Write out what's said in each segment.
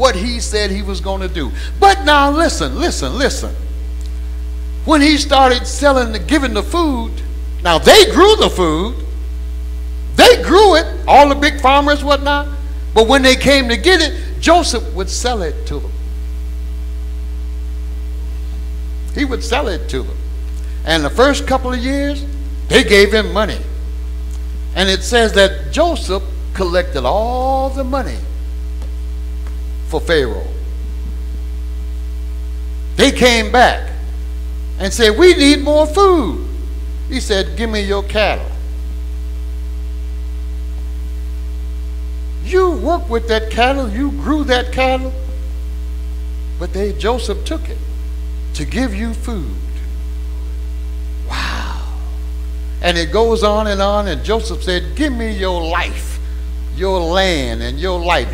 what he said he was going to do. But now listen. When he started giving the food, now they grew the food. They grew it, all the big farmers, whatnot. But when they came to get it, Joseph would sell it to them. He would sell it to them. And the first couple of years, they gave him money. And it says that Joseph collected all the money for Pharaoh. They came back and said, we need more food. He said, give me your cattle. You work with that cattle, you grew that cattle, but Joseph took it to give you food. Wow. And it goes on, and Joseph said, give me your life, your land, and your life.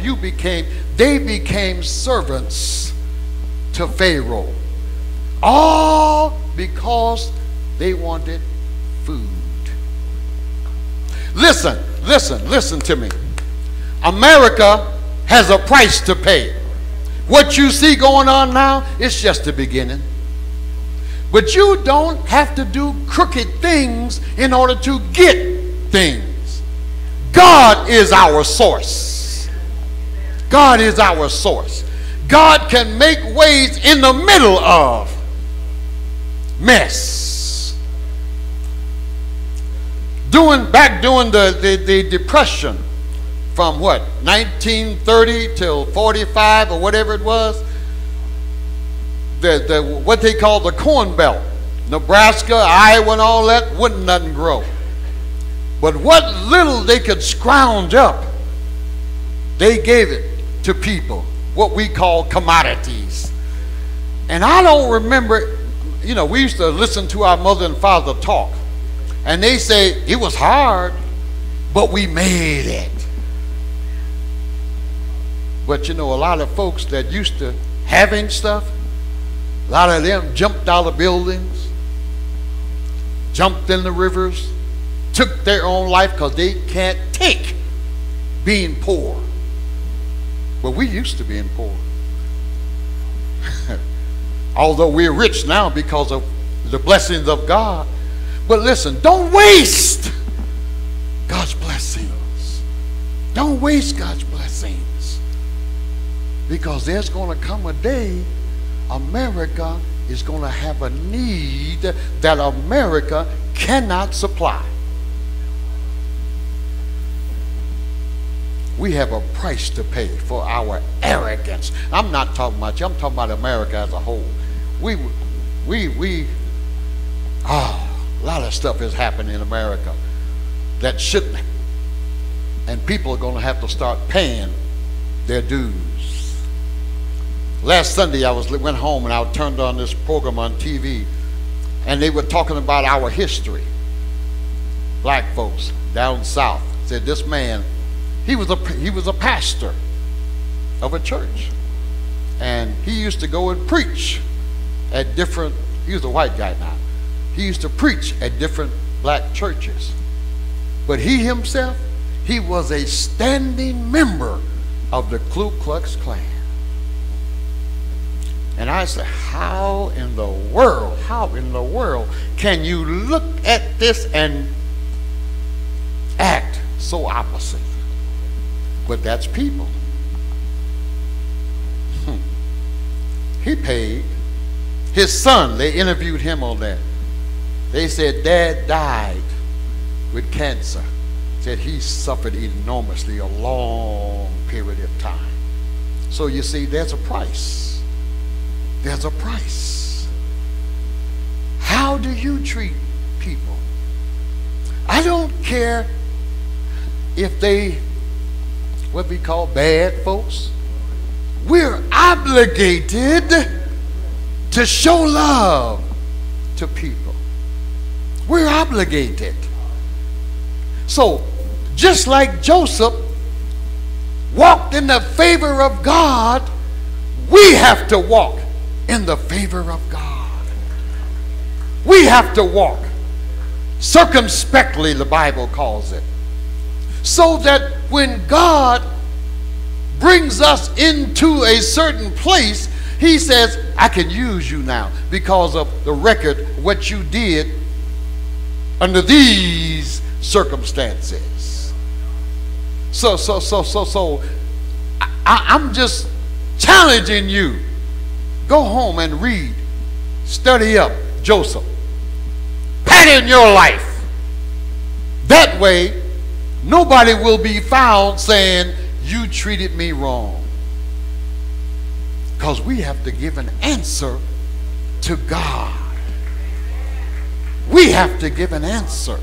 They became servants to Pharaoh. All because they wanted food. Listen to me. America has a price to pay. What you see going on now is just the beginning. But you don't have to do crooked things in order to get things. God is our source. God is our source. God can make ways in the middle of mess. During the Depression, from what, 1930 till 45 or whatever it was, what they call the Corn Belt, Nebraska, Iowa, and all that, wouldn't nothing grow. But what little they could scrounge up, they gave it to people, what we call commodities. And I don't remember, we used to listen to our mother and father talk, and they say it was hard, but we made it. But a lot of folks that used to having stuff, a lot of them jumped out of buildings, jumped in the rivers, took their own life because they can't take being poor. But we used to being poor. Although we're rich now because of the blessings of God. But listen, don't waste God's blessings. Don't waste God's blessings. Because there's going to come a day America is going to have a need that America cannot supply. We have a price to pay for our arrogance. I'm not talking about you. I'm talking about America as a whole. A lot of stuff is happening in America that shouldn't. And people are going to have to start paying their dues. Last Sunday I went home and I turned on this program on TV, and they were talking about our history. Black folks down south said this man, he was a pastor of a church, and he used to go and preach at different, he was a white guy now, he used to preach at different black churches. But he himself, he was a standing member of the Ku Klux Klan. And I said, how in the world can you look at this and act so opposite? But that's people. He paid. His son, they interviewed him on that. They said Dad died with cancer. Said he suffered enormously a long period of time. So you see, there's a price. There's a price. How do you treat people? I don't care if they, what we call bad folks. We're obligated to show love to people. We're obligated. So, just like Joseph walked in the favor of God, we have to walk in the favor of God. We have to walk circumspectly, the Bible calls it, so that when God brings us into a certain place, he says, I can use you now because of the record, what you did under these circumstances. So I'm just challenging you. Go home and read, study up Joseph. Pattern your life. That way, nobody will be found saying, you treated me wrong. Because we have to give an answer to God. We have to give an answer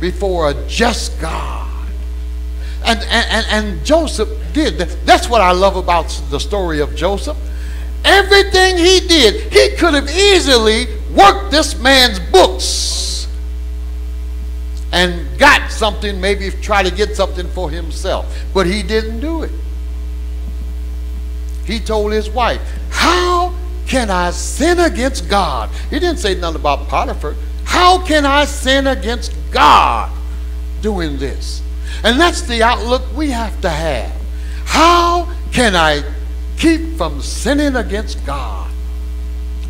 before a just God. And Joseph did. That's what I love about the story of Joseph. Everything he did, he could have easily worked this man's books and got something, maybe try to get something for himself. But he didn't do it. He told his wife, how can I sin against God? He didn't say nothing about Potiphar. How can I sin against God doing this? And that's the outlook we have to have. How can I keep from sinning against God?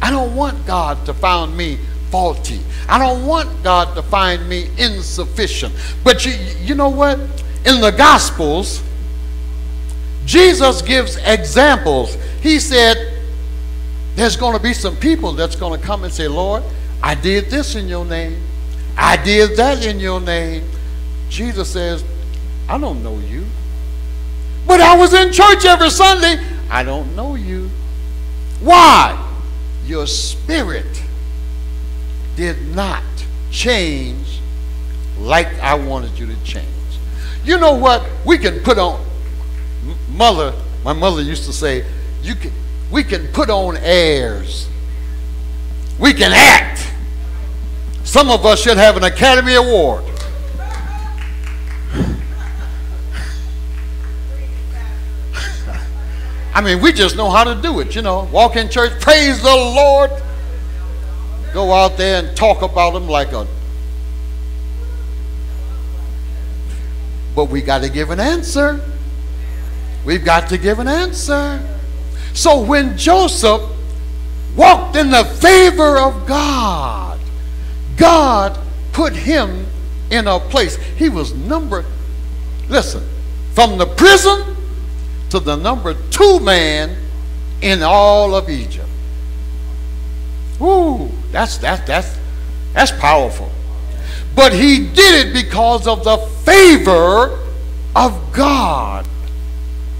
I don't want God to find me faulty. I don't want God to find me insufficient. But you know what? In the Gospels, Jesus gives examples. He said, there's going to be some people that's going to come and say, Lord, I did this in your name. I did that in your name. Jesus says, I don't know you. But I was in church every Sunday. I don't know you. Why? Your spirit did not change like I wanted you to change. You know what? We can put on, my mother used to say, we can put on airs. We can act. Some of us should have an Academy Award. I mean, we just know how to do it, you know. Walk in church, praise the Lord. Go out there and talk about him like a... But we got to give an answer. We've got to give an answer. So when Joseph walked in the favor of God, God put him in a place. He was listen, from the prison to the number 2 man in all of Egypt. Woo, that's powerful. But he did it because of the favor of God,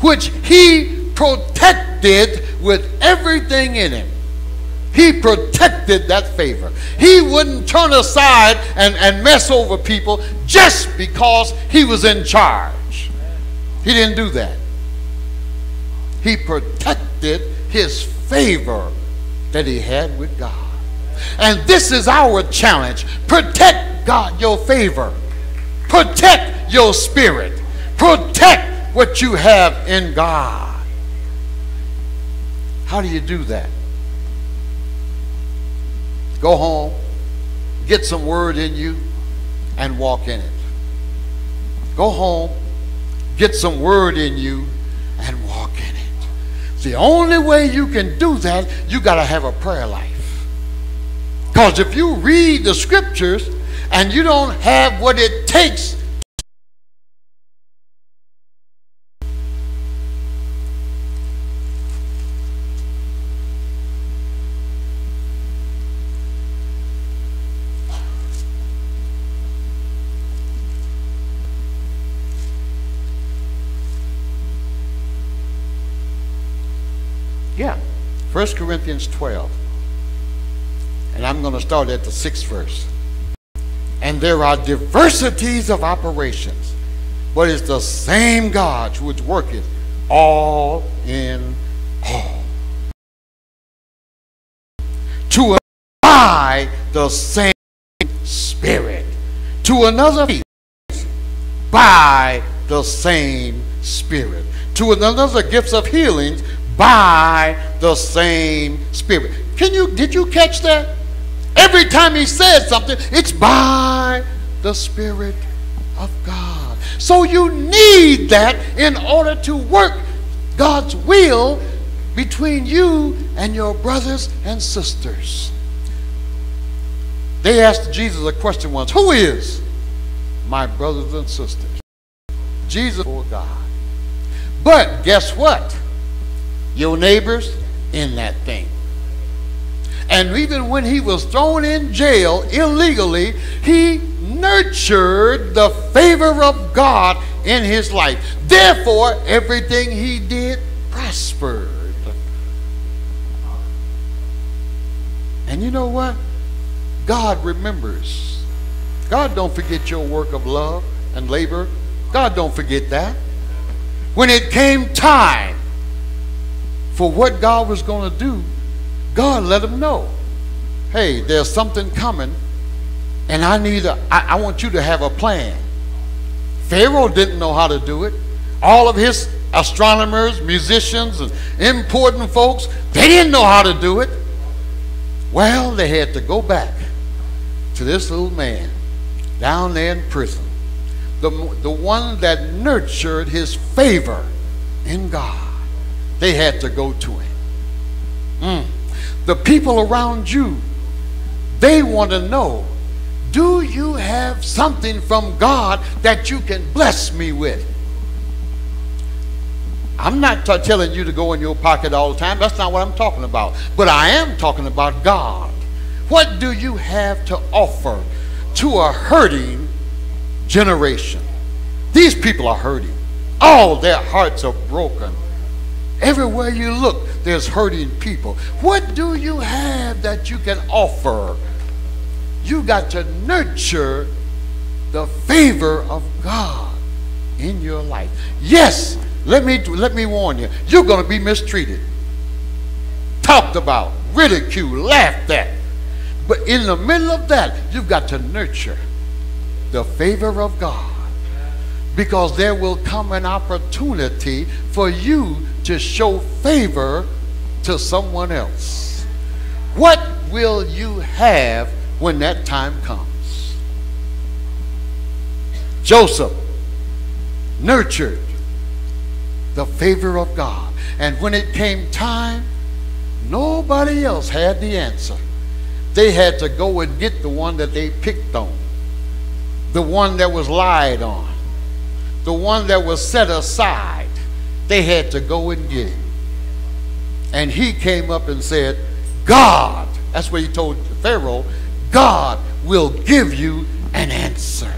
which he protected with everything in him. He protected that favor. He wouldn't turn aside and mess over people just because he was in charge. He didn't do that. He protected his favor that he had with God. And this is our challenge. Protect God, your favor. Protect your spirit. Protect what you have in God. How do you do that? Go home, get some word in you, and walk in it. Go home, get some word in you, and walk in it. The only way you can do that, you got to have a prayer life. Because if you read the scriptures and you don't have what it takes, yeah, 1 Corinthians 12. And I'm going to start at the 6th verse. And there are diversities of operations, but it's the same God which worketh all in all. To by the same Spirit. To another by the same Spirit. To another gifts of healings by the same Spirit. Did you catch that? Every time he says something, it's by the Spirit of God. So you need that in order to work God's will between you and your brothers and sisters. They asked Jesus a question once, who is my brothers and sisters? Jesus for God. But guess what? Your neighbors in that thing. And even when he was thrown in jail illegally, he nurtured the favor of God in his life. Therefore, everything he did prospered. And you know what? God remembers. God don't forget your work of love and labor. God don't forget that. When it came time for what God was going to do, God let him know, hey, there's something coming, and I want you to have a plan. Pharaoh didn't know how to do it. All of his astronomers, musicians, and important folks, they didn't know how to do it. Well, they had to go back to this little man down there in prison, the one that nurtured his favor in God. They had to go to him. The people around you, they want to know, do you have something from God that you can bless me with? I'm not telling you to go in your pocket all the time. That's not what I'm talking about. But I am talking about God. What do you have to offer to a hurting generation? These people are hurting. All their hearts are broken. Everywhere you look, there's hurting people. What do you have that you can offer? You got to nurture the favor of God in your life. Yes, let me warn you, you're going to be mistreated, talked about, ridiculed, laughed at. But in the middle of that, you've got to nurture the favor of God, because there will come an opportunity for you to show favor to someone else. What will you have when that time comes? Joseph nurtured the favor of God, and when it came time, nobody else had the answer. They had to go and get the one that they picked on, the one that was lied on, the one that was set aside. They had to go and get him. And he came up and said, God, that's what he told Pharaoh, God will give you an answer.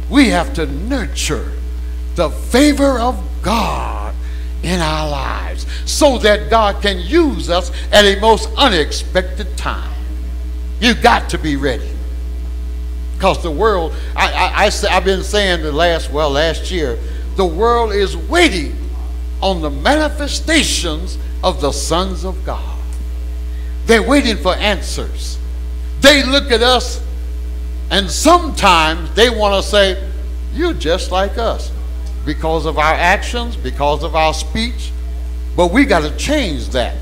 We have to nurture the favor of God in our lives so that God can use us at a most unexpected time. You've got to be ready. Because the world, I've been saying last year, the world is waiting on the manifestations of the sons of God. They're waiting for answers. They look at us, and sometimes they want to say, you're just like us, because of our actions, because of our speech. But we got to change that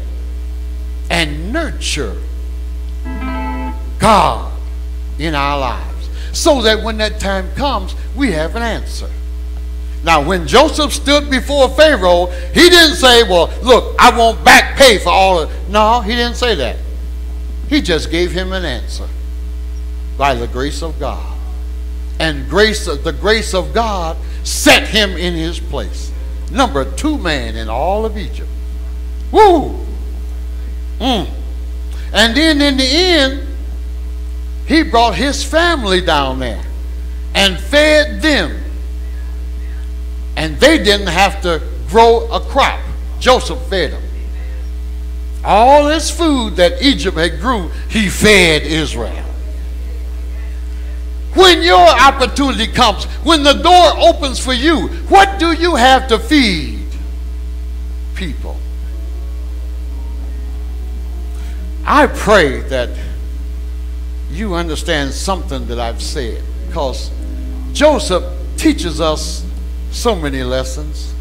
and nurture God in our lives, so that when that time comes, we have an answer. Now, when Joseph stood before Pharaoh, he didn't say, well, look, I want back pay for all of it. No, he didn't say that. He just gave him an answer by the grace of God. And the grace of God set him in his place. Number 2 man in all of Egypt. Woo! And then in the end, he brought his family down there and fed them. And they didn't have to grow a crop. Joseph fed them. All this food that Egypt had grew, he fed Israel. When your opportunity comes, when the door opens for you, what do you have to feed people? I pray that you understand something that I've said, because Joseph teaches us so many lessons.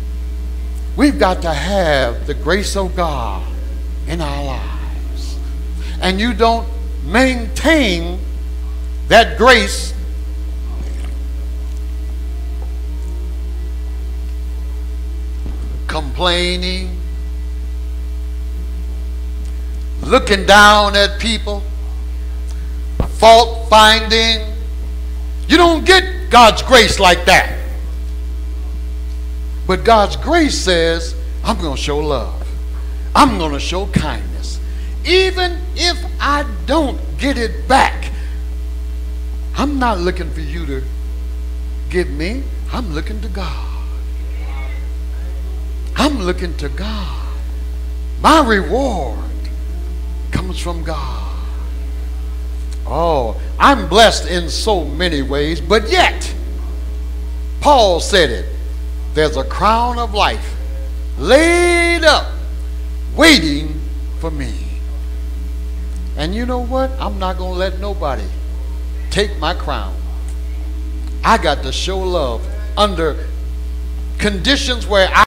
We've got to have the grace of God in our lives. And you don't maintain that grace complaining, looking down at people, fault finding. You don't get God's grace like that. But God's grace says, I'm going to show love. I'm going to show kindness. Even if I don't get it back, I'm not looking for you to give me. I'm looking to God. I'm looking to God. My reward comes from God. Oh, I'm blessed in so many ways, but yet, Paul said it, there's a crown of life laid up, waiting for me. And you know what? I'm not going to let nobody take my crown. I got to show love under conditions where I